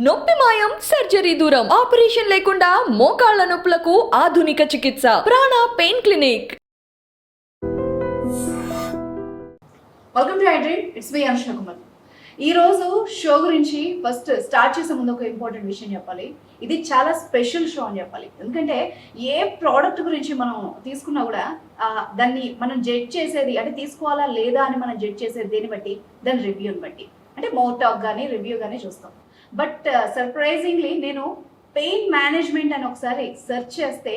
నొప్పి మాయం సర్జరీ దూరం ఆపరేషన్ లేకుండా మోకాళ్ల నొప్పులకు ఆధునిక చికిత్స Prana pain clinic. Welcome to iDream. It's me Anushna Kumar. ఈ రోజు షో గురించి ఫస్ట్ స్టార్ట్ చేసే ముందు ఒక ఇంపార్టెంట్ విషయం చెప్పాలి. ఇది చాలా స్పెషల్ షో అని చెప్పాలి. ఎందుకంటే ఏ ప్రోడక్ట్ గురించి మనం తీసుకున్నా కూడా దాన్ని మనం జడ్జ్ చేసేది అంటే తీసుకోవాలా లేదా అని మనం జడ్జ్ చేసేది దేన్ని బట్టి, దాని రివ్యూని బట్టి. అంటే మౌత్ టాక్ కానీ రివ్యూ కానీ చూస్తాం. బట్ సర్ప్రైజింగ్లీ నేను పెయిన్ మేనేజ్మెంట్ అని ఒకసారి సెర్చ్ చేస్తే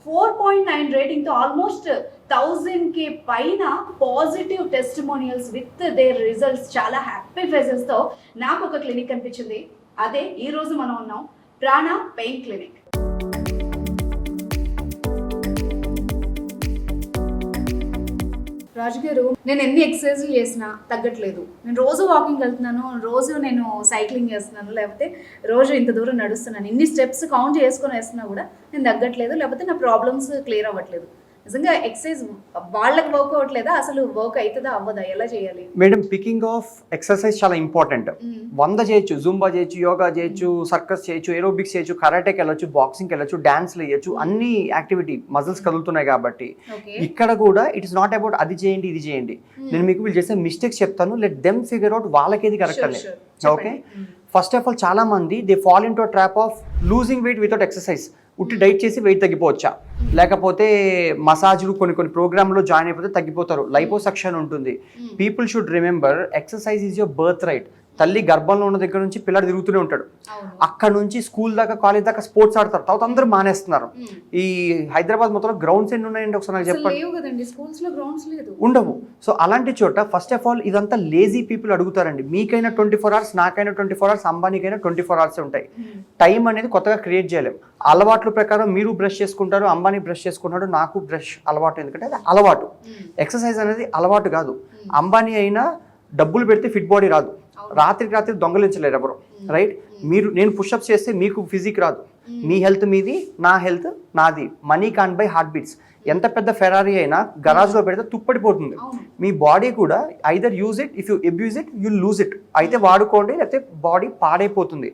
4.9 రేటింగ్తో ఆల్మోస్ట్ 1000K పైన positive testimonials with their results, చాలా హ్యాపీ ఫేసెస్తో నాకు ఒక క్లినిక్ కనిపించింది. అదే ఈరోజు మనం ఉన్నాం, ప్రాణ పెయిన్ క్లినిక్. రాజు గారు, నేను ఎన్ని ఎక్సర్సైజ్లు చేసినా తగ్గట్లేదు. నేను రోజు వాకింగ్ వెళ్తున్నాను, రోజు నేను సైక్లింగ్ చేస్తున్నాను, లేకపోతే రోజు ఇంత దూరం నడుస్తున్నాను, ఇన్ని స్టెప్స్ కౌంట్ చేసుకొని వేస్తున్నా కూడా నేను తగ్గట్లేదు, లేకపోతే నా ప్రాబ్లమ్స్ క్లియర్ అవ్వట్లేదు. నిజంగా ఎక్సర్సైజ్ వాళ్ళకి వర్క్ అవ్వట్లేదా? అసలు వర్క్ అవుతుందా అవ్వదా? ఎలా చేయాలి మేడం? పికింగ్ ఆఫ్ ఎక్సర్సైజ్ చాలా ఇంపార్టెంట్. 100 చేయొచ్చు, జూంబా చేయొచ్చు, యోగా చేయొచ్చు, సర్కస్ చేయొచ్చు, ఏరోబిక్స్ చేయొచ్చు, కరాటేకి వెళ్ళొచ్చు, బాక్సింగ్కి వెళ్ళొచ్చు, డాన్స్లు వేయచ్చు, అన్ని యాక్టివిటీ మజిల్స్ కదులుతున్నాయి కాబట్టి ఇక్కడ కూడా ఇట్ ఇస్ నాట్ అబౌట్ అది చేయండి ఇది చేయండి. నేను మీకు వీళ్ళు చేసే మిస్టేక్స్ చెప్తాను, లెట్ దెమ్ ఫిగర్ అవుట్ వాళ్ళకేది కరెక్ట్ అని. ఓకే, ఫస్ట్ ఆఫ్ ఆల్ చాలా మంది they fall in to trap of losing weight without exercise. ఉట్టి డైట్ చేసి వెయిట్ తగ్గిపోవచ్చా, లేకపోతే మసాజ్లు కొన్ని ప్రోగ్రామ్లో జాయిన్ అయిపోతే తగ్గిపోతారు, లైపోసక్షన్ ఉంటుంది. People should remember exercise is your birth right. తల్లి గర్భంలో ఉన్న దగ్గర నుంచి పిల్లడు తిరుగుతూనే ఉంటాడు, అక్కడ నుంచి స్కూల్ దాకా కాలేజ్ దాకా స్పోర్ట్స్ ఆడతారు, తర్వాత అందరూ మానేస్తున్నారు. ఈ హైదరాబాద్ మొత్తం గ్రౌండ్స్ ఎన్ని ఉన్నాయండి ఒకసారి నాకు చెప్పండి? ఉండవు. సో అలాంటి చోట ఫస్ట్ ఆఫ్ ఆల్ ఇదంతా లేజీ పీపుల్ అడుగుతారండి. మీకైనా 24 hours, నాకైనా 24 hours, అంబానీకైనా 24 hours ఉంటాయి. టైం అనేది కొత్తగా క్రియేట్ చేయలేం. అలవాట్ల ప్రకారం మీరు బ్రష్ చేసుకుంటారు, అంబానీ బ్రష్ చేసుకుంటాడు, నాకు బ్రష్ అలవాటు, ఎందుకంటే అది అలవాటు. ఎక్సర్సైజ్ అనేది అలవాటు కాదు. అంబానీ అయినా డబ్బులు పెడితే ఫిట్ బాడీ రాదు, రాత్రికి రాత్రి దొంగలించలేరు ఎవరు, రైట్? నేను పుషప్స్ చేస్తే మీకు ఫిజిక్ రాదు. మీ హెల్త్ మీది, నా హెల్త్ నాది. Money can buy heart beats. ఎంత పెద్ద ఫెరారీ అయినా గరాజ్లో పెడితే తుప్పడిపోతుంది. మీ బాడీ కూడా either use it, if you abuse it you lose it. అయితే వాడుకోండి, లేకపోతే బాడీ పాడైపోతుంది.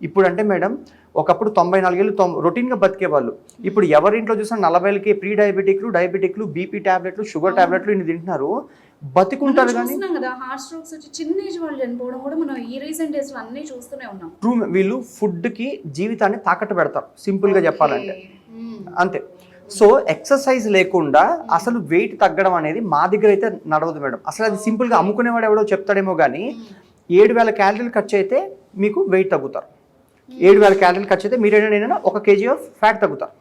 ఇప్పుడు అంటే మేడం, ఒకప్పుడు 94 ఏళ్ళు రొటీన్గా బతికేవాళ్ళు. ఇప్పుడు ఎవరింట్లో చూసినా 40 ఏళ్ళకి ప్రీ డయాబెటిక్లు, బీపీ టాబ్లెట్లు, షుగర్ టాబ్లెట్లు ఇన్ని తింటున్నారు, బతికుంటారు. కానీ ట్రూ, వీళ్ళు ఫుడ్కి జీవితాన్ని తాకట్టు పెడతారు, సింపుల్గా చెప్పాలంటే అంతే. సో ఎక్సర్సైజ్ లేకుండా అసలు వెయిట్ తగ్గడం అనేది మా దగ్గర అయితే నడవదు మేడం. అసలు అది సింపుల్గా అమ్ముకునేవాడు ఎవడో చెప్తాడేమో కానీ 7000 క్యాలరీలు ఖర్చు అయితే మీకు వెయిట్ తగ్గుతారు. 7000 క్యాలరీలు ఖర్చు అయితే మీరు ఏదైనా 1 kg ఆఫ్ ఫ్యాట్ తగ్గుతారు.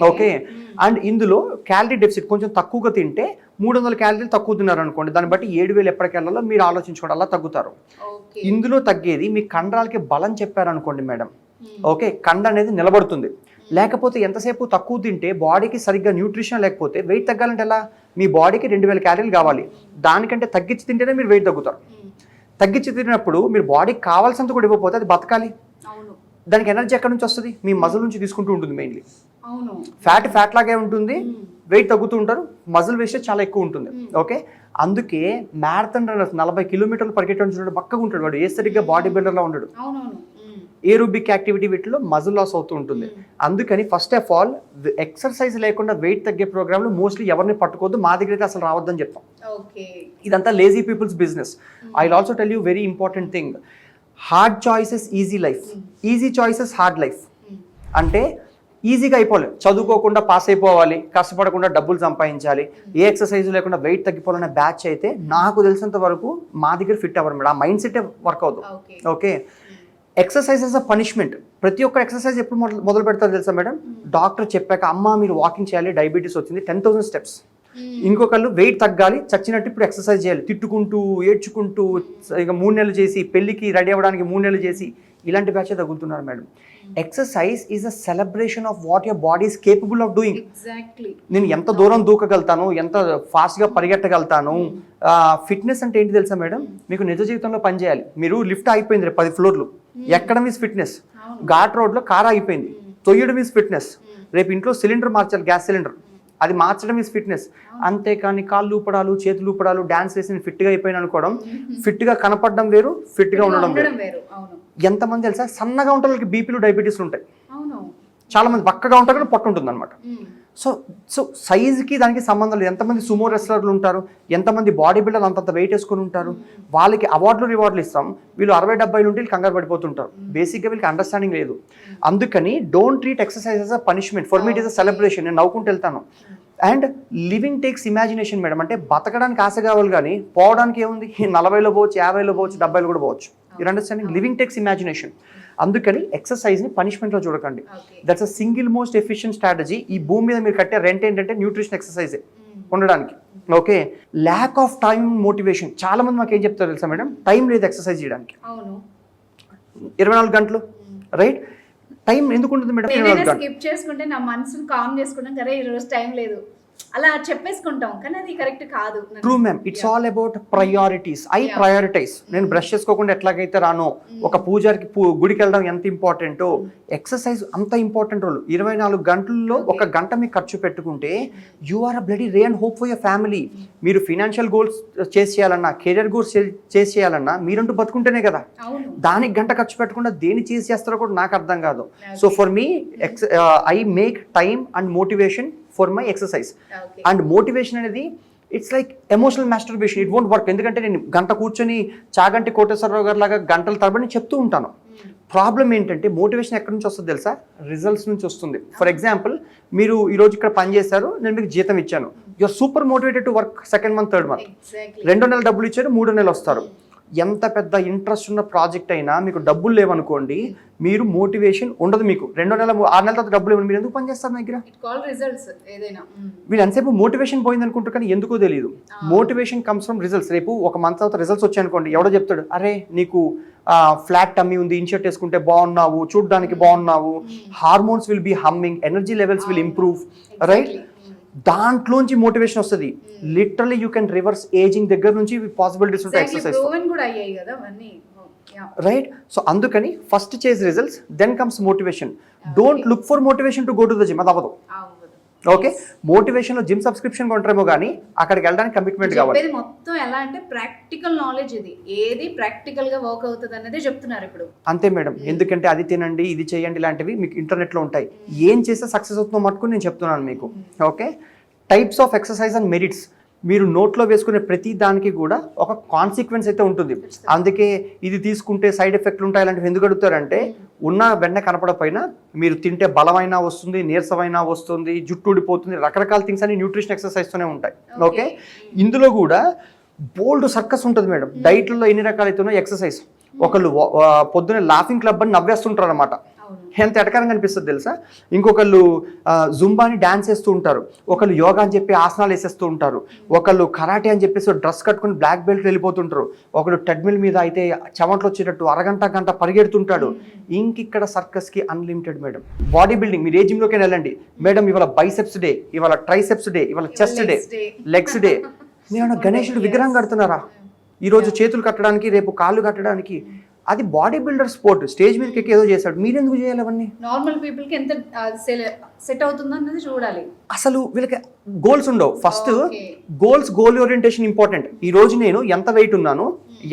ఓకే, అండ్ ఇందులో క్యాలరీ డెఫిసిట్ కొంచెం తక్కువగా తింటే 300 క్యాలరీలు తక్కువ తిన్నారు అనుకోండి, దాన్ని బట్టి 7000 ఎప్పటికి వెళ్ళాలో మీరు ఆలోచించుకోండి, అలా తగ్గుతారు. ఇందులో తగ్గేది మీ కండరాలకి బలం చెప్పారనుకోండి మేడం, ఓకే, కండ అనేది నిలబడుతుంది. లేకపోతే ఎంతసేపు తక్కువ తింటే బాడీకి సరిగ్గా న్యూట్రిషన్ లేకపోతే వెయిట్ తగ్గాలంటే ఎలా? మీ బాడీకి 2000 క్యాలరీలు కావాలి, దానికంటే తగ్గించి తింటేనే మీరు వెయిట్ తగ్గుతారు. తగ్గించి తిన్నప్పుడు మీరు బాడీకి కావాల్సినంత కూడా ఇవ్వకపోతే అది బతకాలి. దానికి ఎనర్జీ ఎక్కడి నుంచి వస్తుంది? మీ మజిల్ నుంచి తీసుకుంటూ ఉంటుంది. మెయిన్లీ ఫ్యాట్ లాగే ఉంటుంది, వెయిట్ తగ్గుతూ ఉంటారు, మజిల్ వేస్టేజ్ చాలా ఎక్కువ ఉంటుంది. ఓకే, అందుకే మ్యారథాన్ రన్నర్స్ 40 కిలోమీటర్లు పరిగెట్టడం చూడండి, పక్కగా ఉంటాడు వాడు, ఏ సరిగ్గా బాడీ బిల్డర్లా ఉండడు. ఏరోబిక్ యాక్టివిటీ వీటిలో మజిల్ లాస్ అవుతూ ఉంటుంది. అందుకని ఫస్ట్ ఆఫ్ ఆల్ ఎక్సర్సైజ్ లేకుండా వెయిట్ తగ్గే ప్రోగ్రాంలు మోస్ట్లీ ఎవరిని పట్టుకోవద్దు, మా దగ్గర అయితే అసలు రావద్దని చెప్తాం. ఇదంతా lazy people's business. I will also tell you very important thing, hard choices easy life, easy choices hard life. అంటే ఈజీగా అయిపోలేదు, చదువుకోకుండా పాస్ అయిపోవాలి, కష్టపడకుండా డబ్బులు సంపాదించాలి, ఏ ఎక్సర్సైజ్ లేకుండా వెయిట్ తగ్గిపోవాలనే బ్యాచ్ అయితే నాకు తెలిసినంత వరకు మా దగ్గర ఫిట్ అవ్వరు మేడం. ఆ మైండ్ సెట్ వర్క్ అవుతుంది. Okay, exercise is a punishment. ప్రతి ఒక్క ఎక్సర్సైజ్ ఎప్పుడు మొదలు పెడతారు తెలుసా మేడం? డాక్టర్ చెప్పాక, అమ్మ మీరు వాకింగ్ చేయాలి, డయాబెటీస్ వచ్చింది, 10,000 steps. ఇంకొకళ్ళు వెయిట్ తగ్గాలి, చచ్చినట్టు ఇప్పుడు ఎక్సర్సైజ్ చేయాలి, తిట్టుకుంటూ ఏడ్చుకుంటూ, ఇక 3 నెలలు చేసి, పెళ్లికి రెడీ అవ్వడానికి 3 నెలలు చేసి, ఇలాంటి బ్యాచే తగ్గుతున్నారు madam. Exercise is a celebration of what your body is capable of doing. నేను ఎంత దూరం దూకగలుగుతాను, ఎంత ఫాస్ట్గా పరిగెట్టగలుగుతాను. ఫిట్నెస్ అంటే ఏంటి తెలుసా మేడం? మీకు నిజ జీవితంలో పనిచేయాలి. మీరు లిఫ్ట్ అయిపోయింది రేపు 10 floors, ఎక్కడం ఈజ్ ఫిట్నెస్. ఘాట్ రోడ్లో కార్ అయిపోయింది, తొయ్యడం ఈజ్ ఫిట్నెస్. రేపు ఇంట్లో సిలిండర్ మార్చాలి, గ్యాస్ సిలిండర్, అది మార్చడం ఈజ్ ఫిట్నెస్. అంతేకాని కాళ్ళు ఊపడాలు, చేతులు ఊపడాలు, డాన్స్ వేసి ఫిట్గా అయిపోయిన అనుకోవడం, ఫిట్గా కనపడడం వేరు, ఫిట్గా ఉండడం వేరు. ఎంతమంది తెలుసా సన్నగా ఉంటే వాళ్ళకి బీపీలు డయాబెటీస్ ఉంటాయి. అవును. చాలా మంది బక్కగా ఉంటారు కానీ పొట్ట ఉంటుంది అనమాట. సో సైజుకి దానికి సంబంధం లేదు. ఎంతమంది సుమో రెస్లర్లు ఉంటారు, ఎంతమంది బాడీ బిల్డర్ అంతంత వెయిట్ వేసుకుని ఉంటారు, వాళ్ళకి అవార్డులు రివార్డులు ఇస్తాం, వీళ్ళు 60-70 ఉంటే వీళ్ళు కంగారు పడిపోతుంటారు. బేసిక్గా వీళ్ళకి అండర్స్టాండింగ్ లేదు. అందుకని don't treat exercise as a punishment. For me it is a celebration. నేను నవ్వుకుంటూ వెళ్తాను. And living takes imagination madam. అంటే బతకడానికి ఆశ కావాలి కానీ పోవడానికి ఏముంది, 40లో పోవచ్చు, 50లో పోవచ్చు, 70లో కూడా పోవచ్చు. Your understanding? Living takes imagination. అందుకని ఎక్సర్సైజ్ని పనిష్మెంట్లో చూడకండి. That's a single most efficient strategy. ఈ భూమి మీద మీరు కట్టే రెంట్ ఏంటంటే న్యూట్రిషన్ ఎక్సర్సైజే ఉండడానికి. Okay, lack of time motivation. చాలా మంది మాకు ఏం చెప్తారు తెలుసా మేడం, టైం లేదు ఎక్సర్సైజ్ చేయడానికి. 24 గంటలు రైట్. టైం ఎందుకు ఉంటుంది మేడం? 24 గంటలు స్కిప్ చేసుకుంటే నా మనసును కామ్ చేసుకుంటాం కదా, ఈ రోజు టైం లేదు అలా చెప్పేసుకుంటాం, కానీ అది కరెక్ట్ కాదు. True ma'am, it's all about priorities. I prioritise. నేను బ్రష్ చేసుకోకుండా ఎట్లాగైతే రానో, ఒక పూజారికి గుడికి వెళ్ళడం ఎంత ఇంపార్టెంటో, ఎక్సర్సైజ్ అంత ఇంపార్టెంట్ రోల్. 24 గంటల్లో 1 గంట మీకు ఖర్చు పెట్టుకుంటే you are a bloody ray and hope for your family. మీరు ఫినాన్షియల్ గోల్స్ చేసి చేయాలన్నా, కెరియర్ గోల్స్ చేసి చేయాలన్నా మీరంటూ బతుకుంటేనే కదా. దానికి గంట ఖర్చు పెట్టకుండా దేని చేసి చేస్తారో కూడా నాకు అర్థం కాదు. So for me I make time and motivation for my exercise. And motivation అనేది it's like emotional masturbation. It won't work. ఎందుకంటే నేను గంట కూర్చొని చాగంటి కోటేశ్వరరావు గారి లాగా గంటల తరబడి చెప్తూ ఉంటాను. ప్రాబ్లం ఏంటంటే మోటివేషన్ ఎక్కడి నుంచి వస్తుంది తెలుసా? రిజల్ట్స్ నుంచి వస్తుంది. ఫర్ ఎగ్జాంపుల్, మీరు ఈరోజు ఇక్కడ పని చేశారు, నేను మీకు జీతం ఇచ్చాను, you are super motivated to work. Second month, third month, 2 నెలలు డబ్బులు ఇచ్చారు, 3 నెలలు వస్తారు. ఎంత పెద్ద ఇంట్రెస్ట్ ఉన్న ప్రాజెక్ట్ అయినా మీకు డబ్బులు లేవనుకోండి, మీరు మోటివేషన్ ఉండదు. మీకు 2 నెలలు 6 నెలల తర్వాత డబ్బులు లేవు, మీరు ఎందుకు పని చేస్తారు? దగ్గర వీళ్ళు ఎంతసేపు మోటివేషన్ పోయింది అనుకుంటారు, కానీ ఎందుకో తెలియదు. Motivation comes from results. రేపు 1 మంత్ తర్వాత రిజల్ట్స్ వచ్చాయి అనుకోండి, ఎవడో చెప్తాడు, అరే నీకు ఫ్లాట్ టమ్మీ ఉంది, ఇన్షర్ట్ వేసుకుంటే బాగున్నావు, చూడడానికి బాగున్నావు, hormones will be humming, energy levels will improve, right? దాంట్లోంచి మోటివేషన్ వస్తుంది. Literally you can reverse ageing దగ్గర నుంచి పాసిబిలిటీస్ ఉంటాయి ఎక్సర్సైజ్, రైట్? సో అందుకని first chase results, then comes motivation. Don't look for motivation to go to the gym. అది అవ్వదు. Okay, motivation లో gym subscription కొంటారేమో కానీ అక్కడికి వెళ్ళడానికి కమిట్మెంట్ కావాలి. మొత్తం ఎలా అంటే ప్రాక్టికల్ నాలెడ్జ్. ఇది ఏది ప్రాక్టికల్ గా వర్క్ అవుతుంది అనేది చెప్తున్నారు ఇప్పుడు. అంతే మేడం, ఎందుకంటే అది తినండి, ఇది చేయండి, ఇలాంటివి మీకు ఇంటర్నెట్ లో ఉంటాయి. ఏం చేస్తే సక్సెస్ అవుతుందో మటుకు నేను చెప్తున్నాను మీకు. Okay, types of exercise and merits. మీరు నోట్లో వేసుకునే ప్రతి దానికి కూడా ఒక కాన్సిక్వెన్స్ అయితే ఉంటుంది. అందుకే ఇది తీసుకుంటే సైడ్ ఎఫెక్ట్లు ఉంటాయి అలాంటివి ఎందుకు అడుగుతారంటే, ఉన్న వెన్న కనపడపోయినా మీరు తింటే బలమైనా వస్తుంది, నీరసమైనా వస్తుంది, జుట్టు ఊడిపోతుంది, రకరకాల థింగ్స్ అన్ని న్యూట్రిషన్ ఎక్సర్సైజ్తోనే ఉంటాయి. ఓకే, ఇందులో కూడా బోల్డ్ సర్కస్ ఉంటుంది మేడం. డైట్లలో ఎన్ని రకాలైతే ఎక్సర్సైజ్. ఒకళ్ళు పొద్దున్నే లాఫింగ్ క్లబ్ అని నవ్వేస్తుంటారు అనమాట, ఎంత ఎటకారంగా అనిపిస్తుంది తెలుసా. ఇంకొకళ్ళు జుంబాని డాన్స్ వేస్తూ ఉంటారు, ఒకళ్ళు యోగా అని చెప్పి ఆసనాలు వేసేస్తూ ఉంటారు, ఒకళ్ళు కరాటే అని చెప్పేసి డ్రెస్ కట్టుకుని బ్లాక్ బెల్ట్ వెళ్ళిపోతుంటారు, ఒకళ్ళు ట్రెడ్మిల్ మీద అయితే చెమటలు వచ్చేటట్టు గంట పరిగెడుతుంటాడు. ఇంకిక్కడ సర్కస్కి అన్లిమిటెడ్ మేడం. బాడీ బిల్డింగ్, మీరు ఏ జిమ్లోకి వెళ్ళండి మేడం, ఇవాళ బైసెప్స్ డే, ఇవాళ ట్రైసెప్స్ డే, ఇవాళ చెస్ట్ డే, లెగ్స్ డే. మీరు గణేశుడు విగ్రహం కడుతున్నారా? ఈరోజు చేతులు కట్టడానికి, రేపు కాళ్ళు కట్టడానికి. అది బాడీ బిల్డర్ స్పోర్ట్. స్టేజ్ మీదకి ఎక్కి ఏదో చేశాడు, మీరు ఎందుకు చేయాలి అవన్నీ? నార్మల్ పీపుల్ కి ఎంత సెట్ అవుతుందో అన్నది చూడాలి. అసలు వీళ్ళకి గోల్స్ ఉండవు. First goal orientation important. ఈ రోజు నేను ఎంత వెయిట్ ఉన్నాను,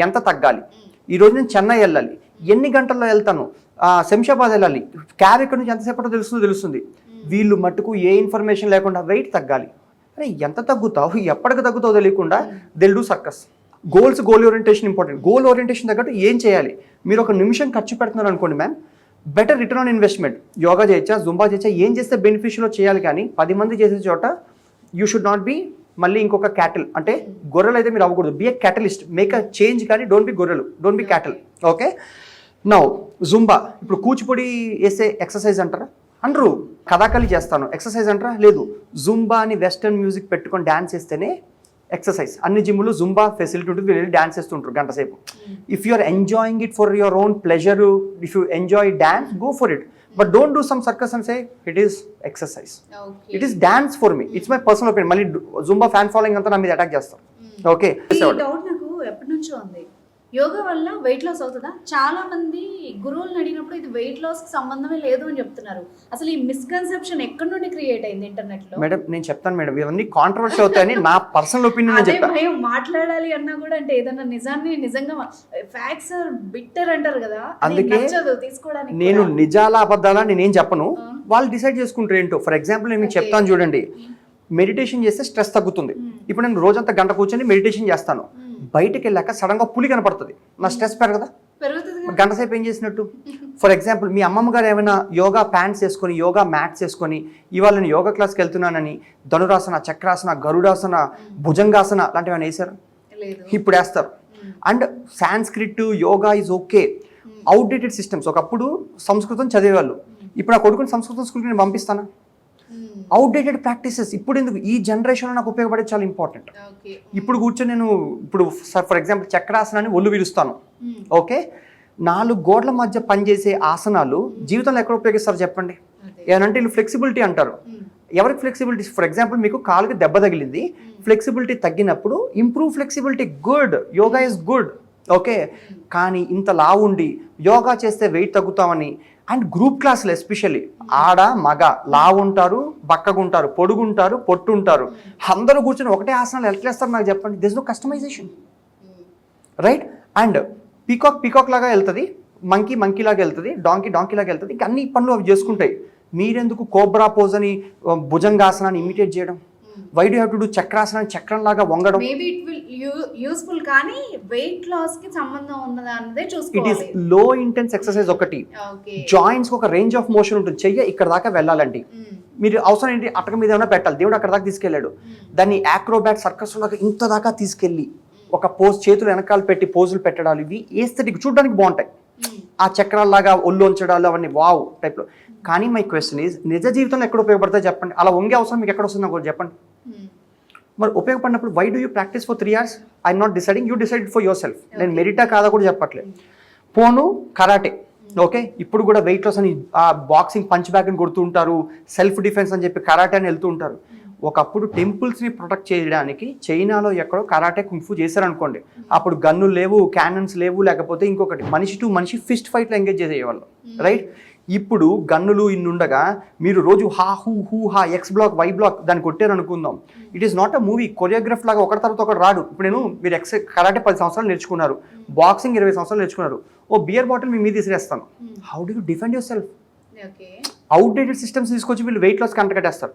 ఎంత తగ్గాలి, ఈ రోజు నేను చెన్నై వెళ్ళాలి, ఎన్ని గంటల్లో వెళ్తాను, శంషాబాద్ వెళ్ళాలి, క్యాబ్ ఎక్కడి నుంచి ఎంతసేపట్లో తెలుస్తుంది. వీళ్ళు మట్టుకు ఏ ఇన్ఫర్మేషన్ లేకుండా వెయిట్ తగ్గాలి. అరే ఎంత తగ్గుతావు, ఎప్పటికి తగ్గుతావు తెలియకుండా they'll do circus. Goal orientation important. Goal orientation తగ్గట్టు ఏం చేయాలి? మీరు 1 నిమిషం ఖర్చు పెడుతున్నారు అనుకోండి ma'am, better return on investment. Yoga చేయొచ్చా, జుంబా చేయొచ్చా, ఏం చేస్తే బెనిఫిషియల్ చేయాలి. కానీ 10 మంది చేసే చోట యూ షుడ్ నాట్ బి మళ్ళీ ఇంకొక క్యాటిల్. అంటే గొర్రెలు అయితే మీరు అవ్వకూడదు. Be a catalyst, make a change, కానీ డోంట్ బి గొర్రెలు, don't be cattle. Okay, now Zumba. ఇప్పుడు కూచిపూడి వేసే ఎక్సర్సైజ్ అంటారా? అనరు. కథాకళి చేస్తాను ఎక్సర్సైజ్ అంటారా? లేదు. జుంబా అని వెస్టర్న్ మ్యూజిక్ పెట్టుకొని డ్యాన్స్ చేస్తేనే ఎక్సర్సైజ్. అన్ని జిమ్లో జుంబా ఫెసిలిటీ ఉంటుంది, వీళ్ళు డాన్స్ చేస్తుంటారు గంట సేపు. If you are enjoying it for your own pleasure, if you enjoy dance, go for it. But don't do some circus and say it is exercise. It is dance for me. It's my personal opinion. మళ్ళీ Zumba fan following అంతా నా మీద attack చేస్తారు. Okay, doubt నాకు ఎప్పటి నుంచో ఉంది. యోగా వల్ల వెయిట్ లాస్ అవుతుందా? చాలా మంది గురువులను అడిగినప్పుడు ఇది వెయిట్ లాస్ కి సంబంధమే లేదు అని చెప్తున్నారు. అసలు ఈ మిస్కన్సెప్షన్ ఎక్కడి నుండి క్రియేట్ అయింది ఇంటర్నెట్ లో? మేడం నేను చెప్తాను మేడం, ఇవన్నీ కాంట్రవర్సీ అవుతాయని నా పర్సనల్ ఒపీనియన్ అదే చెప్తాను. భయం, మాట్లాడాలి అన్నా కూడా అంటే ఏదైనా నిజాన్ని నిజంగా ఫ్యాక్ట్స్ ఆర్ బిట్టర్ అంటారు కదా, అది అందుకే నచ్చదు తీసుకోవడానికి. నేను కూడా. నిజాల అబద్ధాలా నేనేం చెప్పను, వాళ్ళు డిసైడ్ చేసుకుంటారు ఏంటో. ఫర్ ఎగ్జాంపుల్ నేను మీకు చెప్తాను చూడండి, మెడిటేషన్ చేస్తే స్ట్రెస్ తగ్గుతుంది. ఇప్పుడు నేను రోజంతా గంట కూర్చొని మెడిటేషన్ చేస్తాను, బయటకు వెళ్ళాక సడన్గా పులి కనపడుతుంది, నా స్ట్రెస్ పెరగదా? పెరుగుతుంది కదా. గంట సేపు ఏం చేసినట్టు? ఫర్ ఎగ్జాంపుల్ మీ అమ్మమ్మ గారు ఏమైనా యోగా ప్యాంట్స్ వేసుకొని యోగా మ్యాట్స్ వేసుకొని ఇవాళ నేను యోగా క్లాస్కి వెళ్తున్నానని ధనురాసన, చక్రాసన, గరుడాసన, భుజంగాసన లాంటివి ఏమైనా వేసారు? లేదు. ఇప్పుడు వేస్తారు. And Sanskrit yoga is okay, outdated systems. ఒకప్పుడు సంస్కృతం చదివేవాళ్ళు, ఇప్పుడు నా కొడుకుని సంస్కృతం స్కూల్కి నేను పంపిస్తాను. అవుట్డేటెడ్ ప్రాక్టీసెస్ ఇప్పుడు ఎందుకు? ఈ జనరేషన్లో నాకు ఉపయోగపడేది చాలా ఇంపార్టెంట్. ఇప్పుడు కూర్చొని నేను ఇప్పుడు ఫర్ ఎగ్జాంపుల్ చక్రాసనాన్ని ఒళ్ళు విరుస్తాను, ఓకే? 4 గోడల మధ్య పనిచేసే ఆసనాలు జీవితంలో ఎక్కడ ఉపయోగిస్తారు చెప్పండి? ఏమంటే వీళ్ళు ఫ్లెక్సిబిలిటీ అంటారు. ఎవరికి ఫ్లెక్సిబిలిటీ? ఫర్ ఎగ్జాంపుల్ మీకు కాలుకి దెబ్బ తగిలింది, ఫ్లెక్సిబిలిటీ తగ్గినప్పుడు improve flexibility, good, yoga is good, okay? కానీ ఇంత లావు ఉండి యోగా చేస్తే వెయిట్ తగ్గుతామని, అండ్ గ్రూప్ క్లాసులు ఎస్పెషల్లీ ఆడ మగ లావు ఉంటారు, బక్కగుంటారు, పొడుగుంటారు, పొట్టుంటారు, అందరూ కూర్చొని ఒకటే ఆసనాలు ఎట్లా చేస్తారు నాకు చెప్పండి? This no customisation, right? And peacock లాగా వెళ్తుంది, మంకీ లాగా వెళ్తుంది, డాంకీ లాగా వెళ్తుంది, ఇంకా అన్ని పనులు అవి చేసుకుంటాయి. మీరెందుకు కోబ్రా పోజ్ అని భుజంగాసనాన్ని ఇమిటేట్ చేయడం? Why do have to do చక్రాసనాన్ని చక్రం లాగా వంగడం? మేబీ ఇట్ విల్ యూస్ఫుల్, కానీ వెయిట్ లాస్ కి సంబంధం ఉన్నదా అన్నదే ఇట్ ఈస్ చూసుకోవాలి. లో ఇంటెన్స్ ఎక్సర్సైజ్ ఒకటి. ఓకే. జాయింట్స్ ఒక రేంజ్ ఆఫ్ మోషన్ ఉంటుంది, చెయ్య ఇక్కడ దాకా వెళ్ళాలండి. మీరు అవసరం ఏంటి? అటక మీద ఏమైనా పెట్టాలి, దేవుడు అక్కడ దాకా తీసుకెళ్ళాడు. దాన్ని యాక్రోబాట్ సర్కస్ లాగా ఇంత దాకా తీసుకెళ్ళి ఒక పోజ్, చేతులు వెనకాల పెట్టి పోజులు పెట్టడాలు, ఇవి ఏస్థెటిక్ చూడడానికి బాగుంటాయి. ఆ చక్రాల్లాగా ఒళ్ళు ఉంచడాలు అవన్నీ వావ్ టైప్లో. కానీ మై క్వశ్చన్ ఈజ్, నిజ జీవితంలో ఎక్కడ ఉపయోగపడతాయి చెప్పండి? అలా వంగే అవసరం మీకు ఎక్కడ వస్తుంది నాకు చెప్పండి? మరి ఉపయోగపడినప్పుడు why do you practice for 3 hours? I'm not deciding, you decide for yourself. నేను మెరిటా కాదా కూడా చెప్పట్లేదు. పోను కరాటే, ఓకే? ఇప్పుడు కూడా వెయిట్ లాస్ అని ఆ బాక్సింగ్ పంచ్ బ్యాగ్ అని కొడుతూ ఉంటారు, సెల్ఫ్ డిఫెన్స్ అని చెప్పి కరాటే అని వెళ్తూ ఉంటారు. ఒకప్పుడు టెంపుల్స్ని ప్రొటెక్ట్ చేయడానికి చైనాలో ఎక్కడో కరాటే కుంఫు చేశారనుకోండి, అప్పుడు గన్నులు లేవు, క్యానన్స్ లేవు, లేకపోతే ఇంకొకటి మనిషి టు మనిషి ఫిస్ట్ ఫైట్లో ఎంగేజ్ చేసేవాళ్ళు, రైట్? ఇప్పుడు గన్నులు ఇన్నుండగా మీరు రోజు హా ఎక్స్ బ్లాక్ వై బ్లాక్ దాన్ని కొట్టారు అనుకుందాం. It is not a movie, choreograph లాగా ఒకటి తర్వాత ఒకటి రాడు. ఇప్పుడు మీరు కరాటే 10 సంవత్సరాలు నేర్చుకున్నారు, బాక్సింగ్ 20 సంవత్సరాలు నేర్చుకున్నారు, ఓ బియర్ బాటిల్ మీ మీద తీసిరేస్తాను, how do you defend yourself? Outdated systems తీసుకొచ్చి వీళ్ళు వెయిట్ లాస్ కంటకట్టేస్తారు.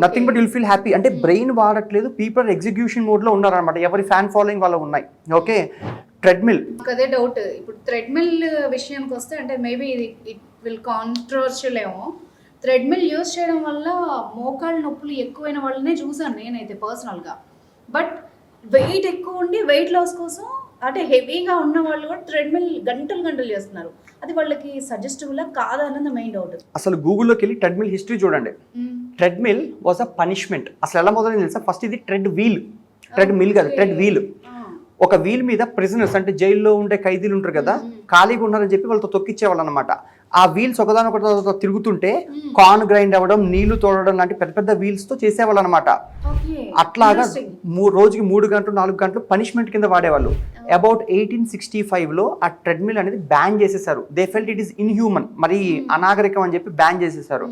Nothing but will feel happy. అంటే బ్రెయిన్ వాడట్లేదు, పీపుల్ ఎగ్జిక్యూషన్ మోడ్లో ఉన్నారనమాట, ఎవరి ఫ్యాన్ ఫాలోయింగ్ వాళ్ళ ఉన్నాయి, ఓకే? ట్రెడ్మిల్, అదే డౌట్. ఇప్పుడు థ్రెడ్మిల్ విషయానికి వస్తే, అంటే మేబీ ఇట్ విల్ కాంట్రవర్షియల్ ఏమో, థ్రెడ్మిల్ యూజ్ చేయడం వల్ల మోకాళ్ళ నొప్పులు ఎక్కువైన వాళ్ళనే చూసాను నేనైతే పర్సనల్గా. బట్ వెయిట్ ఎక్కువ ఉండి వెయిట్ లాస్ కోసం, అంటే హెవీగా ఉన్న వాళ్ళు కూడా థ్రెడ్మిల్ గంటలు చేస్తున్నారు. అది వాళ్ళకి సజెస్టబుల్లా కాదా అన్నది మెయిన్ డౌట్. అసలు గూగుల్లోకి వెళ్ళి ట్రెడ్మిల్ హిస్టరీ చూడండి. Treadmill was a punishment. అసలు ఎలా మొదలైంది తెలుసా? ఫస్ట్ ఇది ట్రెడ్ మిల్ కాదు, ట్రెడ్ వీల్. ఒక వీల్ మీద ప్రిజనర్స్ అంటే జైల్లో ఉండే ఖైదీలు ఉంటారు కదా, ఖాళీగా ఉన్నారని చెప్పి వాళ్ళతో తొక్కిచ్చేవాళ్ళు అనమాట. ఆ వీల్స్ ఒకదానొకటి తిరుగుతుంటే కార్న్ గ్రైండ్ అవ్వడం, నీళ్లు తోడడం లాంటి పెద్ద పెద్ద వీల్స్ తో చేసేవాళ్ళు అనమాట. అట్లాగా రోజుకి 3 గంటలు 4 గంటలు పనిష్మెంట్ కింద వాడేవాళ్ళు. అబౌట్ 1865లో ఆ ట్రెడ్మిల్ అనేది బ్యాన్ చేసేసారు. They felt it is inhuman, మరి అనాగరికం అని చెప్పి బ్యాన్ చేసేసారు.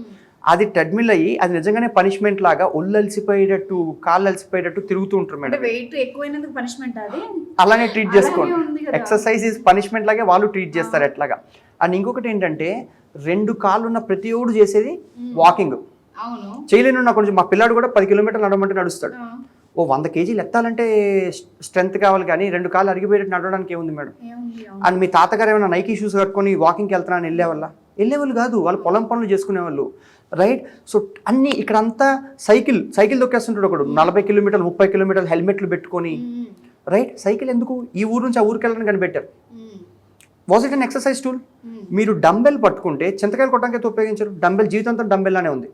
అది ట్రెడ్మిల్ అయ్యి అది నిజంగానే పనిష్మెంట్ లాగా ఒళ్ళు అలసిపోయేటట్టు, కాళ్ళు అలసిపోయేటట్టు తిరుగుతూ ఉంటారు మేడం. వెయిట్ ఎక్కువైనందుకు పనిష్మెంట్ అది అలానే ట్రీట్ చేసుకోండి. ఎక్సర్సైజ్ ఈజ్ పనిష్మెంట్ లాగే వాళ్ళు ట్రీట్ చేస్తారు ఎట్లాగా. అండ్ ఇంకొకటి ఏంటంటే 2 కాళ్ళు ఉన్న ప్రతి ఒడు చేసేది వాకింగ్. చేయలేను కొంచెం, మా పిల్లాడు కూడా 10 కిలోమీటర్లు నడవమంటే నడుస్తాడు. 100 కేజీలు ఎత్తాలంటే స్ట్రెంత్ కావాలి, కానీ 2 కాళ్ళు అరిగిపోయేటట్టు నడవడానికి ఏముంది మేడం? అండ్ మీ తాతగారు ఏమైనా నైకీ షూస్ కట్టుకొని వాకింగ్కి వెళ్తున్నాను వెళ్ళేవాళ్ళు కాదు, వాళ్ళు పొలం పనులు చేసుకునేవాళ్ళు, రైట్? సో అన్ని ఇక్కడంతా సైకిల్ దొక్కేస్తుంటాడు ఒకడు 40 కిలోమీటర్లు 30 కిలోమీటర్లు హెల్మెట్లు పెట్టుకొని, రైట్? సైకిల్ ఎందుకు? ఈ ఊరు నుంచి ఆ ఊరికి వెళ్ళడానికి కనిపెట్టారు. Was it an exercise tool? మీరు డంబెల్ పట్టుకుంటే చింతకాయలు కొట్టడానికి ఉపయోగించారు, డంబెల్ జీవితంతో డంబెల్ లానే ఉంది.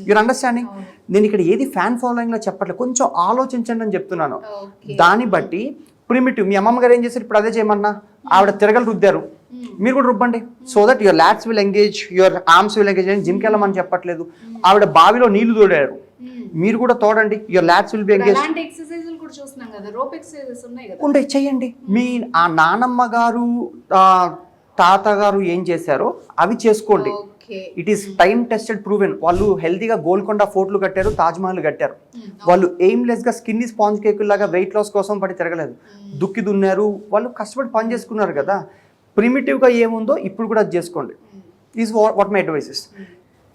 Your understanding? నేను ఇక్కడ ఏది ఫ్యాన్ ఫాలోయింగ్ లా చెప్పట్లేదు, కొంచెం ఆలోచించండి అని చెప్తున్నాను. దాన్ని బట్టి ప్రిమిటివ్, మీ అమ్మమ్మ గారు ఏం చేశారు, ఇప్పుడు అదే చేయమన్నా ఆవిడ తిరగలు రుద్దారు, మీరు కూడా రుబ్బండి. So that your lats will engage, your arms will engage. జిమ్కి వెళ్ళమని చెప్పట్లేదు. ఆవిడ బావిలో నీళ్లు తోడారు, మీరు కూడా తోడండి, your lats will be engage. కూడా చూస్తున్నాం కదా, రోప్ ఎక్సర్సైజెస్ ఉన్నాయి కదా. ఉండే చెయ్యండి. మీ ఆ నానమ్మ గారు తాతగారు ఏం చేశారో అవి చేసుకోండి. Okay. It is time tested proven. వాళ్ళు హెల్తీగా గోల్కొండ ఫోర్ట్లు కట్టారు, తాజ్మహల్ కట్టారు. వాళ్ళు ఎయిమ్లెస్గా స్కిన్ని స్పాంజ్ కేకుల లాగా వెయిట్ లాస్ కోసం పడి తిరగలేదు. దుక్కి దున్నారు, వాళ్ళు కష్టపడి పని చేసుకున్నారు కదా. ప్రిమిటివ్గా ఏముందో ఇప్పుడు కూడా అది చేసుకోండి. Is what my advice is.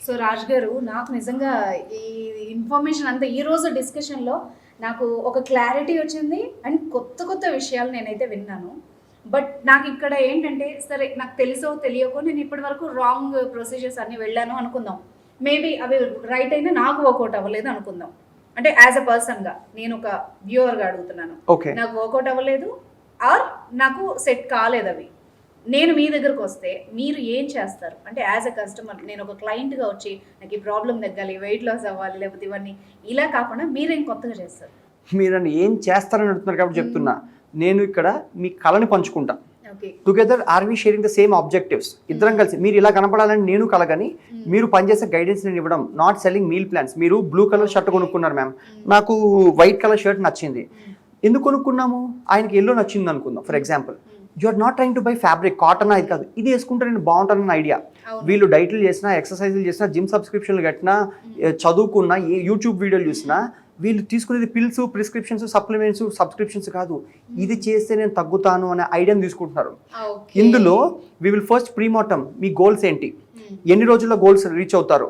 So Raj గారు, నాకు నిజంగా ఈ ఇన్ఫర్మేషన్ అంతా ఈ రోజు డిస్కషన్లో నాకు ఒక క్లారిటీ వచ్చింది అండ్ కొత్త కొత్త విషయాలు నేనైతే విన్నాను. బట్ నాకు ఇక్కడ ఏంటంటే, సరే నాకు తెలుసో తెలియకో నేను ఇప్పటి వరకు రాంగ్ ప్రొసీజర్స్ అన్ని వెళ్ళాను అనుకుందాం. మేబీ అవి రైట్ అయినా నాకు వర్కౌట్ అవ్వలేదు అనుకుందాం. అంటే యాజ్ అ పర్సన్గా నేను ఒక వ్యూవర్గా అడుగుతున్నాను. ఓకే, నాకు వర్కౌట్ అవ్వలేదు ఆర్ నాకు సెట్ కాలేదు అవి. నేను మీ దగ్గరకు వస్తే మీరు ఏం చేస్తారు? అంటే యాజ్ అ కస్టమర్, నేను ఒక క్లయింట్గా వచ్చి నాకు ఈ ప్రాబ్లం తగ్గాలి, వెయిట్ లాస్ అవ్వాలి, లేకపోతే ఇవన్నీ ఇలా కాకుండా మీరేం కొత్తగా చేస్తారు? మీరు నన్ను ఏం చేస్తారని అడుగుతున్నారు కాబట్టి చెప్తున్నా. నేను ఇక్కడ మీ కళని పంచుకుంటా. Okay. Together are we sharing the same objectives. ఇద్దరం కలిసి మీరు ఇలా కనపడాలని నేను కలగని, మీరు పనిచేసే గైడెన్స్ నేను ఇవ్వడం. Not selling meal plans. మీరు బ్లూ కలర్ షర్ట్ కొనుక్కున్నారు మ్యామ్, నాకు వైట్ కలర్ షర్ట్ నచ్చింది. ఎందుకు కొనుక్కున్నాము? ఆయనకి ఎల్లో నచ్చింది అనుకుందాం for example. You are not trying to buy fabric, cotton ఇది కాదు, ఇది వేసుకుంటే నేను బాగుంటానన్న ఐడియా. వీళ్ళు డైట్లు చేసినా, ఎక్సర్సైజులు చేసినా, జిమ్ సబ్స్క్రిప్షన్లు కట్టినా, చదువుకున్నా, ఏ యూట్యూబ్ వీడియోలు చూసినా, వీళ్ళు తీసుకునేది పిల్స్, ప్రిస్క్రిప్షన్స్, సప్లిమెంట్స్, సబ్స్క్రిప్షన్స్ కాదు. ఇది చేస్తే నేను తగ్గుతాను అనే ఐడియాని తీసుకుంటున్నారు. ఇందులో వి విల్ ఫస్ట్ ప్రీమార్టమ్, మీ గోల్స్ ఏంటి, ఎన్ని రోజుల్లో గోల్స్ రీచ్ అవుతారు,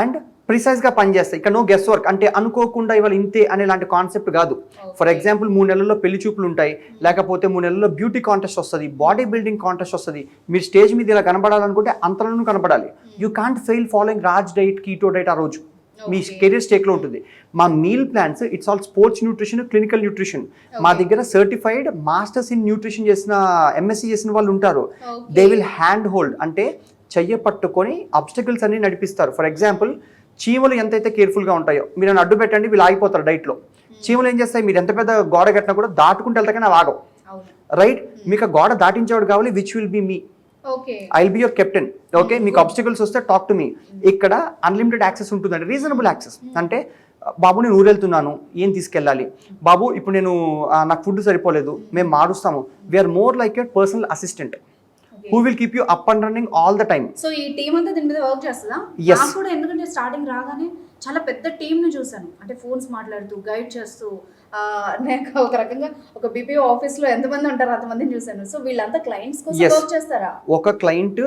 అండ్ ప్రిసైజ్గా పనిచేస్తాయి. ఇక్కడ నో గెస్ వర్క్, అంటే అనుకోకుండా ఇవాళ ఇంతే అనే లాంటి కాన్సెప్ట్ కాదు. ఫర్ ఎగ్జాంపుల్ 3 నెలల్లో పెళ్లి చూపులు ఉంటాయి, లేకపోతే 3 నెలల్లో బ్యూటీ కాంటెస్ట్ వస్తుంది, బాడీ బిల్డింగ్ కాంటెస్ట్ వస్తుంది. మీరు స్టేజ్ మీద ఇలా కనపడాలనుకుంటే అంతలోనూ కనపడాలి. You can't fail following Raj diet, keto diet ఆ రోజు. మీ కెరీర్ స్టేక్లో ఉంటుంది. మా meal plans it's all sports nutrition, clinical nutrition. మా దగ్గర సర్టిఫైడ్ మాస్టర్స్ ఇన్ న్యూట్రిషన్ చేసిన, ఎంఎస్సీ చేసిన వాళ్ళు ఉంటారు. దే విల్ హ్యాండ్ హోల్డ్, అంటే చెయ్య పట్టుకొని అబ్స్టకిల్స్ అన్ని నడిపిస్తారు. ఫర్ ఎగ్జాంపుల్, చీమలు ఎంతైతే కేర్ఫుల్గా ఉంటాయో, మీరు నన్ను అడ్డు పెట్టండి, వీళ్ళు ఆగిపోతారు డైట్లో. చీమలు ఏం చేస్తాయి, మీరు ఎంత పెద్ద గోడ కట్టినా కూడా దాటుకుంటే వెళ్తాకనే ఆగవు. రైట్, మీకు ఆ గోడ దాటించేవాడు కావాలి, which will be me. I will be your captain. Okay, మీకు ఆబ్స్టికల్స్ వస్తే టాక్ టు మీ. ఇక్కడ అన్లిమిటెడ్ యాక్సెస్ ఉంటుందండి, రీజనబుల్ యాక్సెస్. అంటే బాబు నేను ఊరు వెళ్తున్నాను, ఏం తీసుకెళ్ళాలి బాబు, ఇప్పుడు నేను నాకు ఫుడ్ సరిపోలేదు, మేము మారుస్తాము. We're more like your personal assistant who will keep you up and running all the time. So ఈ టీం అంతా దీని మీద వర్క్ చేస్తుందా? నాకు కూడా, ఎందుకంటే స్టార్టింగ్ రాగానే చాలా పెద్ద టీమ్ ని చూసాను. అంటే ఫోన్స్ మాట్లాడుతూ, గైడ్ చేస్తూ, నాకు ఒక రకంగా ఒక బీపీఓ ఆఫీస్ లో ఎంతమంది ఉంటారు అంతమందిని చూసాను. సో వీళ్ళంతా క్లయింట్స్ కోసం వర్క్ చేస్తారా? ఒక క్లయింట్,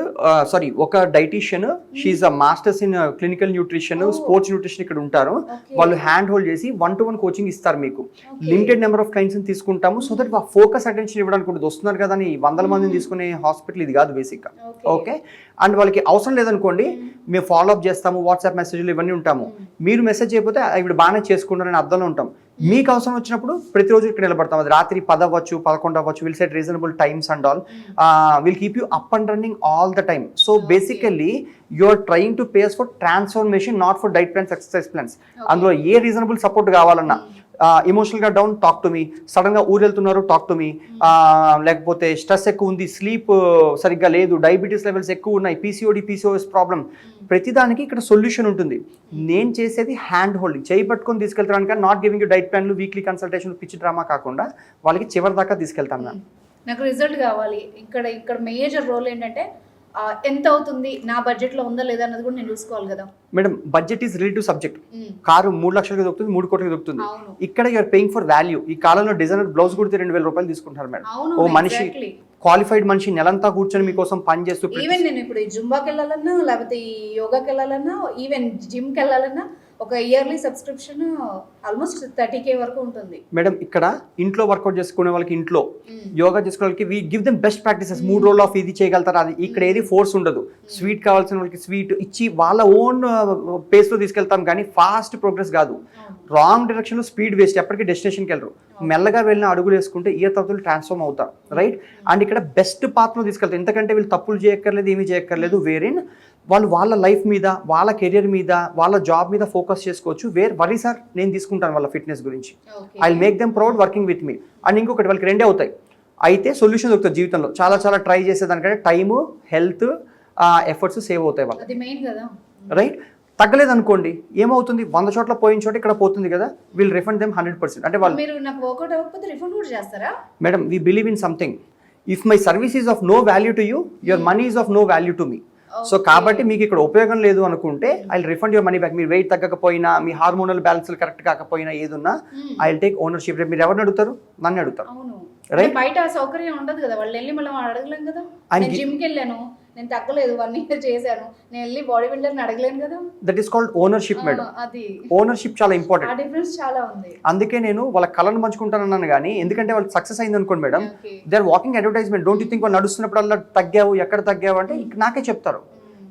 ఒక dietician, she's a masters in clinical nutrition, sports nutrition ఇక్కడ ఉంటారు. వాళ్ళు హ్యాండ్ హోల్డ్ చేసి 1-to-1 కోచింగ్ ఇస్తారు మీకు. లిమిటెడ్ నెంబర్ ఆఫ్ క్లయింట్స్ తీసుకుంటాము, సో దట్ ఫోకస్ అటెన్షన్ ఇవ్వడానికి ఉంటుంది. వస్తున్నారు కదా అని 100 మందిని తీసుకునే హాస్పిటల్ ఇది కాదు బేసిక్ గా. ఓకే, అండ్ వాళ్ళకి అవసరం లేదనుకోండి, మేము ఫాలో అప్ చేస్తాము, వాట్సాప్ మెసేజ్లు ఇవన్నీ ఉంటాము. మీరు మెసేజ్ చేయకపోతే ఇప్పుడు బాగానే చేసుకుంటారని అర్థంలో ఉంటాం. మీకు అవసరం వచ్చినప్పుడు ప్రతిరోజు ఇక్కడ నిలబడతాం. అది రాత్రి 10 అవ్వచ్చు, 11 అవ్వచ్చు. Will set reasonable times and all. Will keep you up and running all the time. So basically you are trying to pays for transformation, not for diet plans, exercise plans. అందులో ఏ రీజనబుల్ సపోర్ట్ కావాలన్నా, ఎమోషనల్గా down, talk to me. సడన్గా ఊరు వెళ్తున్నారు, talk to me. లేకపోతే stress ఎక్కువ ఉంది, స్లీప్ సరిగ్గా లేదు, డయాబెటీస్ లెవెల్స్ ఎక్కువ ఉన్నాయి, పీసీఓడి, పీసీఓఎస్ ప్రాబ్లం, ప్రతిదానికి ఇక్కడ సొల్యూషన్ ఉంటుంది. నేను చేసేది హ్యాండ్ హోల్డింగ్, చేయి పట్టుకొని తీసుకెళ్తాను. కానీ నాట్ గివింగ్ యూ డైట్ ప్లాన్లు, వీక్లీ కన్సల్టేషన్, పిచ్చి డ్రామా కాకుండా వాళ్ళకి చివరి దాకా తీసుకెళ్తాను. నాకు రిజల్ట్ కావాలి. ఇక్కడ మేజర్ రోల్ ఏంటంటే ఎంత అవుతుంది, నా బడ్జెట్ లో ఉందా లేదా అన్నది కూడా నేను చూసుకోవాలి కదా madam. Budget is relative subject. Car 3 లక్షలకి దొరుకుతుంది, 3 కోట్లకి దొరుకుతుంది. ఇక్కడ యూఆర్ పేయింగ్ ఫర్ వాల్యూ. ఈ కాలంలో డిజైనర్ బ్లౌజ్ కుడితే 2000 రూపాయలు తీసుకుంటారు మేడం. ఓ మనిషి, క్వాలిఫైడ్ మనిషి నెలంతా కూర్చొని మీకోసం పని చేస్తూ, ఈవెన్ నేను ఇప్పుడు ఈ జుంబాకి వెళ్ళాలన్నా, లేకపోతే ఈ యోగాకి వెళ్ళాలన్నా, ఈవెన్ జిమ్కి వెళ్ళాలన్నా ఒక ఇయర్లీ సబ్స్క్రిప్షన్ ఆల్మోస్ట్ 30K వరకు ఉంటుంది మేడం. ఇక్కడ ఇంట్లో వర్కౌట్ చేసుకునే వాళ్ళకి, ఇంట్లో యోగా చేసుకునే వాళ్ళకి we give them best practices. 3 రోజులు ఆఫ్ ఇది చేయగలుగుతారు. అది ఇక్కడ ఏది ఫోర్స్ ఉండదు. స్వీట్ కావాల్సిన వాళ్ళకి స్వీట్ ఇచ్చి వాళ్ళ ఓన్ పేస్లో తీసుకెళ్తాం, కానీ ఫాస్ట్ ప్రోగ్రెస్ కాదు. రాంగ్ డైరెక్షన్లో స్పీడ్ వేస్ట్, ఎప్పటికీ డెస్టినేషన్కి వెళ్ళరు. మెల్లగా వెళ్ళిన అడుగులు వేసుకుంటే ఇయర్ తర్వాత ట్రాన్స్ఫార్మ్ అవుతారు. రైట్, అండ్ ఇక్కడ బెస్ట్ పాత్రలో తీసుకెళ్తారు. ఎందుకంటే వీళ్ళు తప్పులు చేయక్కర్లేదు, ఏమీ చేయక్కర్లేదు. వేరేన్ వాళ్ళు వాళ్ళ లైఫ్ మీద, వాళ్ళ కెరియర్ మీద, వాళ్ళ జాబ్ మీద ఫోకస్ చేసుకోవచ్చు. వరీ సార్ నేను తీసుకుంటాను వాళ్ళ ఫిట్నెస్ గురించి. I will make them proud working with me. And ఇంకొకటి, వాళ్ళకి 2 అవుతాయి. అయితే సొల్యూషన్ దొరుకుతుంది జీవితంలో. చాలా ట్రై చేసేదానికంటే టైము, హెల్త్, ఎఫర్ట్స్ సేవ్ అవుతాయి వాళ్ళకి. రైట్, తగ్గలేదు అనుకోండి, ఏమవుతుంది, 100 చోట్ల పోయిన చోట ఇక్కడ పోతుంది కదా, విల్ రిఫండ్ దెమ్ 100%. అంటే వాళ్ళు, మీరు నాకు వర్కౌట్ అవ్వకపోతే రిఫండ్ కూడా చేస్తారా? Madam we believe in something, if my service is of no value to you, your money is of no value to me. So కాబట్టి మీకు ఇక్కడ ఉపయోగం లేదు అనుకుంటే I refund your money back. మీరు వెయిట్ తగ్గకపోయినా, మీ హార్మోనల్ బ్యాలెన్స్ కరెక్ట్ కాకపోయినా, ఏదున్నా ఐ విల్ టేక్ ఓనర్షిప్. మీరు ఎవరిని అడుగుతారు? నన్ను అడుగుతారు. అవును, రైట్. బయట ఆ సౌకర్యం ఉండదు కదా, వాళ్ళు వెళ్ళి మళ్ళీ అడగలేం కదా. నేను జిమ్కి వెళ్ళాను, నేను తగ్గలేదు, 1 year చేశాను, నేను వెళ్ళి బాడీ బిల్డర్ని అడగలేను కదా. That is called ownership madam. అది ఓనర్షిప్ చాలా ఆ ఇంపార్టెంట్. డిఫరెన్స్ చాలా ఉంది. అందుకే నేను వాళ్ళ కళను పంచుకుంటానన్నాను కానీ, ఎందుకంటే వాళ్ళు సక్సెస్ అయింది అనుకోండి madam, Okay. They are walking advertisement. Don't you think వాళ్ళు నడుస్తున్నప్పుడు అలా తగ్గావు, ఎక్కడ తగ్గావు అంటే నాకే చెప్తారు.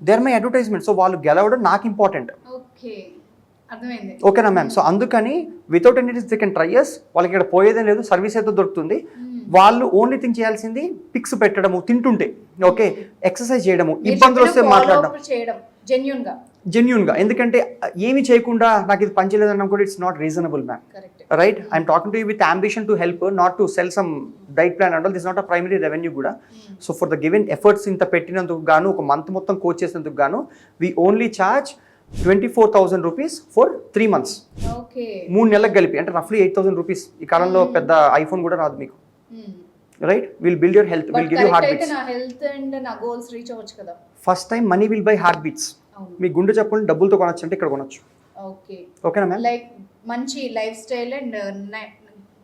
They are my advertisement. So వాళ్ళు గెలవడం నాకు ఇంపార్టెంట్. ఓకే, అర్థమైంది. ఓకేనా మ్యామ్? సో అందుకని without any they can try us. వాళ్ళకి ఇక్కడ పోయేదే లేదు, సర్వీస్ అయితే దొరుకుతుంది. వాళ్ళు ఓన్లీ థింగ్ చేయాల్సింది పిక్స్ పెట్టడము, తింటుంటే ఓకే, ఎక్సర్సైజ్ చేయడము, ఇబ్బందులు వస్తే మాట్లాడడం జెన్యూన్ గా. జెన్యూన్ గా. ఎందుకంటే ఏమి చేయకుండా నాకు ఇది పనిచేయలేదు అన్నా కూడా it's not reasonable ma'am. Correct. Right. I'm talking to you with ambition to help, not to sell some diet plan and all. This not a primary revenue కూడా. So for the given efforts ఇంత పెట్టినందుకు గాను, ఒక month మొత్తం coach చేసినందుకు గాను, we only charge 24,000 rupees for 3 months. Okay, 3 నెలలకు కలిపి, అంటే రఫ్లీ 8,000 రూపీస్. ఈ కాలంలో పెద్ద ఐఫోన్ కూడా రాదు మీకు. Right. Will build your health, will give you heartbeats. నా హెల్త్ అండ్ నా గోల్స్ రీచ్ అవ్వచ్చు కదా. First time money will buy heart beats. మీ గుండె చెప్పులు డబ్బులతో కొనొచ్చు అంటే ఇక్కడ కొనొచ్చు. ఓకే, ఓకేనా మ్యామ్? లైక్ మంచి lifestyle and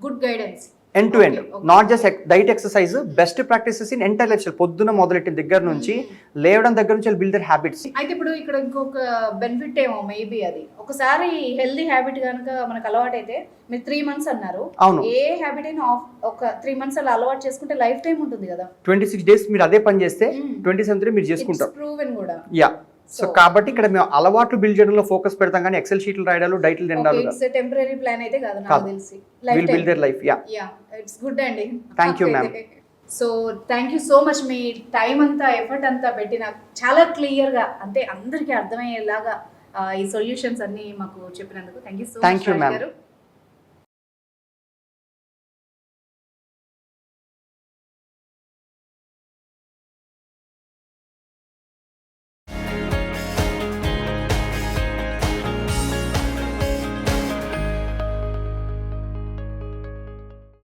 good guidance, end to end, not just diet, exercise, best practices in entire lifestyle. పొద్దున మొదలెట్టిన దగ్గర నుంచి, లేవడం దగ్గర నుంచి బిల్డ్ దర్ హ్యాబిట్స్. అయితే ఇప్పుడు ఇక్కడ ఇంకొక బెనిఫిట్ ఏమో మేబీ, అది ఒకసారి హెల్దీ హ్యాబిట్ కనుక మనకు అలవాటు అయితే, మీరు 3 months అన్నారు. అవును. ఏ హ్యాబిట్ అయినా ఒక 3 months అలా అలవాటు చేసుకుంటే లైఫ్ టైం ఉంటుంది కదా. 26 days మీరు అదే పని చేస్తే 27th డే మీరు చేసుకుంటారు. ప్రూవెన్ కూడా. యా. సో కాబట్టి ఇక్కడ మేము అలవాట్లు బిల్డ్ చేయడంలో ఫోకస్ పెడతాం కానీ ఎక్సెల్ షీట్లు రాయడాలు, డైట్లు తినడాలు ఇట్స్ టెంపరరీ ప్లాన్ అయితే కాదు నాకు తెలిసి. Will build their life. Yeah, it's good అండి. Thank you ma'am. So thank you so much. మీ టైం అంతా, ఎఫర్ట్ అంతా పెట్టి నాకు చాలా క్లియర్గా, అంటే అందరికీ అర్థమయ్యేలాగా ఈ సొల్యూషన్స్ అన్ని మాకు చెప్పినందుకు థ్యాంక్ యూ సో మచ్.